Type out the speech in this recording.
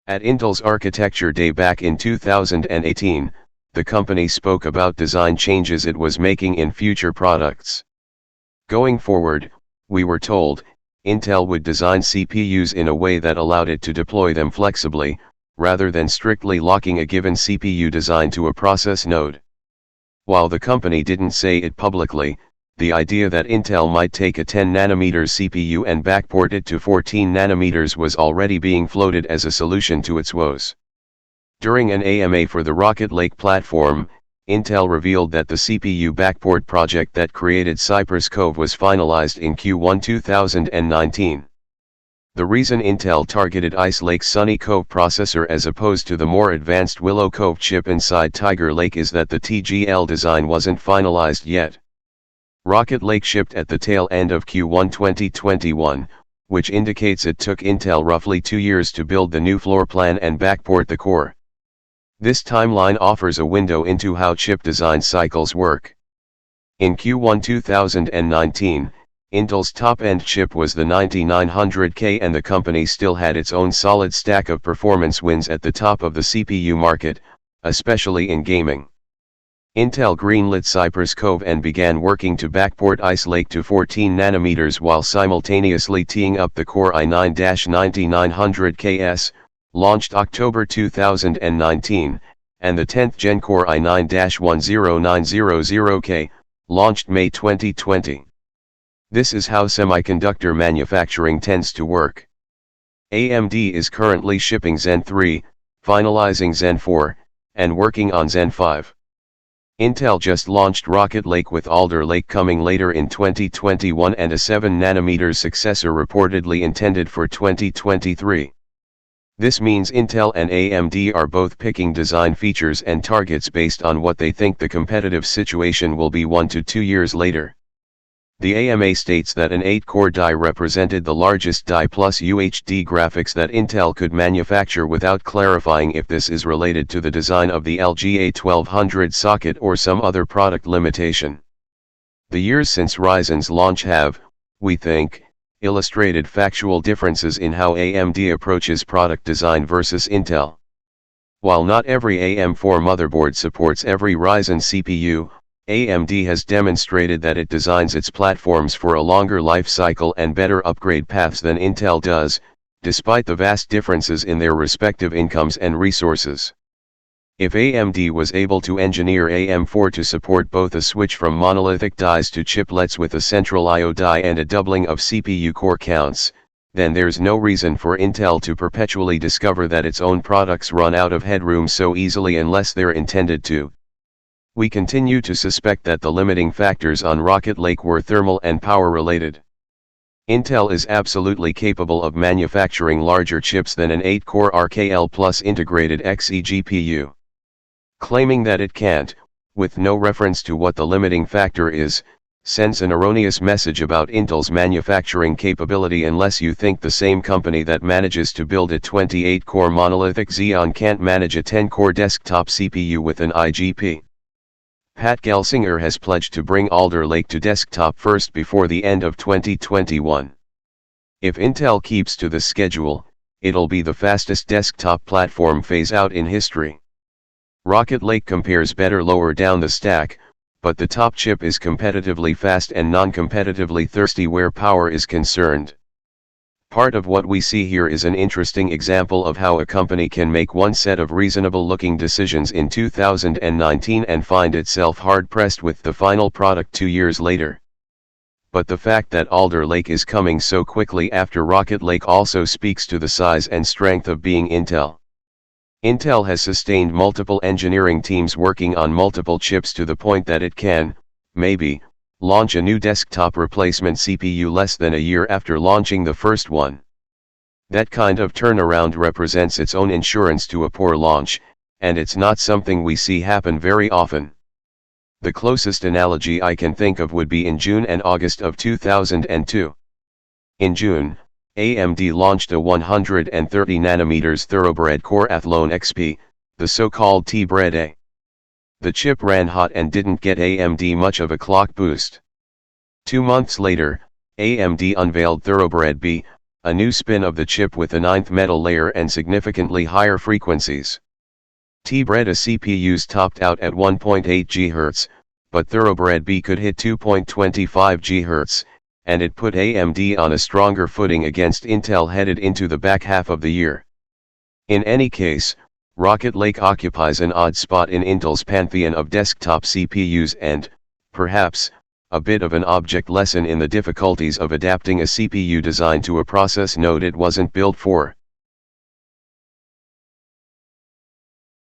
At Intel's Architecture Day back in 2018, the company spoke about design changes it was making in future products. Going forward, we were told, Intel would design CPUs in a way that allowed it to deploy them flexibly, rather than strictly locking a given CPU design to a process node. While the company didn't say it publicly, the idea that Intel might take a 10nm CPU and backport it to 14nm was already being floated as a solution to its woes. During an AMA for the Rocket Lake platform, Intel revealed that the CPU backport project that created Cypress Cove was finalized in Q1 2019. The reason Intel targeted Ice Lake's Sunny Cove processor as opposed to the more advanced Willow Cove chip inside Tiger Lake is that the TGL design wasn't finalized yet. Rocket Lake shipped at the tail end of Q1 2021, which indicates it took Intel roughly 2 years to build the new floor plan and backport the core. This timeline offers a window into how chip design cycles work. In Q1 2019, Intel's top-end chip was the 9900K and the company still had its own solid stack of performance wins at the top of the CPU market, especially in gaming. Intel greenlit Cypress Cove and began working to backport Ice Lake to 14nm while simultaneously teeing up the Core i9-9900KS, launched October 2019, and the 10th Gen Core i9-10900K, launched May 2020. This is how semiconductor manufacturing tends to work. AMD is currently shipping Zen 3, finalizing Zen 4, and working on Zen 5. Intel just launched Rocket Lake with Alder Lake coming later in 2021 and a 7nm successor reportedly intended for 2023. This means Intel and AMD are both picking design features and targets based on what they think the competitive situation will be 1 to 2 years later. The AMA states that an 8-core die represented the largest die plus UHD graphics that Intel could manufacture without clarifying if this is related to the design of the LGA 1200 socket or some other product limitation. The years since Ryzen's launch have, we think, illustrated factual differences in how AMD approaches product design versus Intel. While not every AM4 motherboard supports every Ryzen CPU, AMD has demonstrated that it designs its platforms for a longer life cycle and better upgrade paths than Intel does, despite the vast differences in their respective incomes and resources. If AMD was able to engineer AM4 to support both a switch from monolithic dies to chiplets with a central I/O die and a doubling of CPU core counts, then there's no reason for Intel to perpetually discover that its own products run out of headroom so easily unless they're intended to. We continue to suspect that the limiting factors on Rocket Lake were thermal and power related. Intel is absolutely capable of manufacturing larger chips than an 8-core RKL Plus integrated Xe GPU. Claiming that it can't, with no reference to what the limiting factor is, sends an erroneous message about Intel's manufacturing capability unless you think the same company that manages to build a 28-core monolithic Xeon can't manage a 10-core desktop CPU with an IGP. Pat Gelsinger has pledged to bring Alder Lake to desktop first before the end of 2021. If Intel keeps to the schedule, it'll be the fastest desktop platform phase-out in history. Rocket Lake compares better lower down the stack, but the top chip is competitively fast and non-competitively thirsty where power is concerned. Part of what we see here is an interesting example of how a company can make one set of reasonable-looking decisions in 2019 and find itself hard-pressed with the final product 2 years later. But the fact that Alder Lake is coming so quickly after Rocket Lake also speaks to the size and strength of being Intel. Intel has sustained multiple engineering teams working on multiple chips to the point that it can, maybe, launch a new desktop replacement CPU less than a year after launching the first one. That kind of turnaround represents its own insurance to a poor launch, and it's not something we see happen very often. The closest analogy I can think of would be in June and August of 2002. In June, AMD launched a 130nm thoroughbred Core Athlone XP, the so-called T-Bred A. The chip ran hot and didn't get AMD much of a clock boost. 2 months later, AMD unveiled Thoroughbred B, a new spin of the chip with a 9th metal layer and significantly higher frequencies. T-Bred A CPUs topped out at 1.8 GHz, but Thoroughbred B could hit 2.25 GHz, and it put AMD on a stronger footing against Intel headed into the back half of the year. In any case, Rocket Lake occupies an odd spot in Intel's pantheon of desktop CPUs and, perhaps, a bit of an object lesson in the difficulties of adapting a CPU design to a process node it wasn't built for.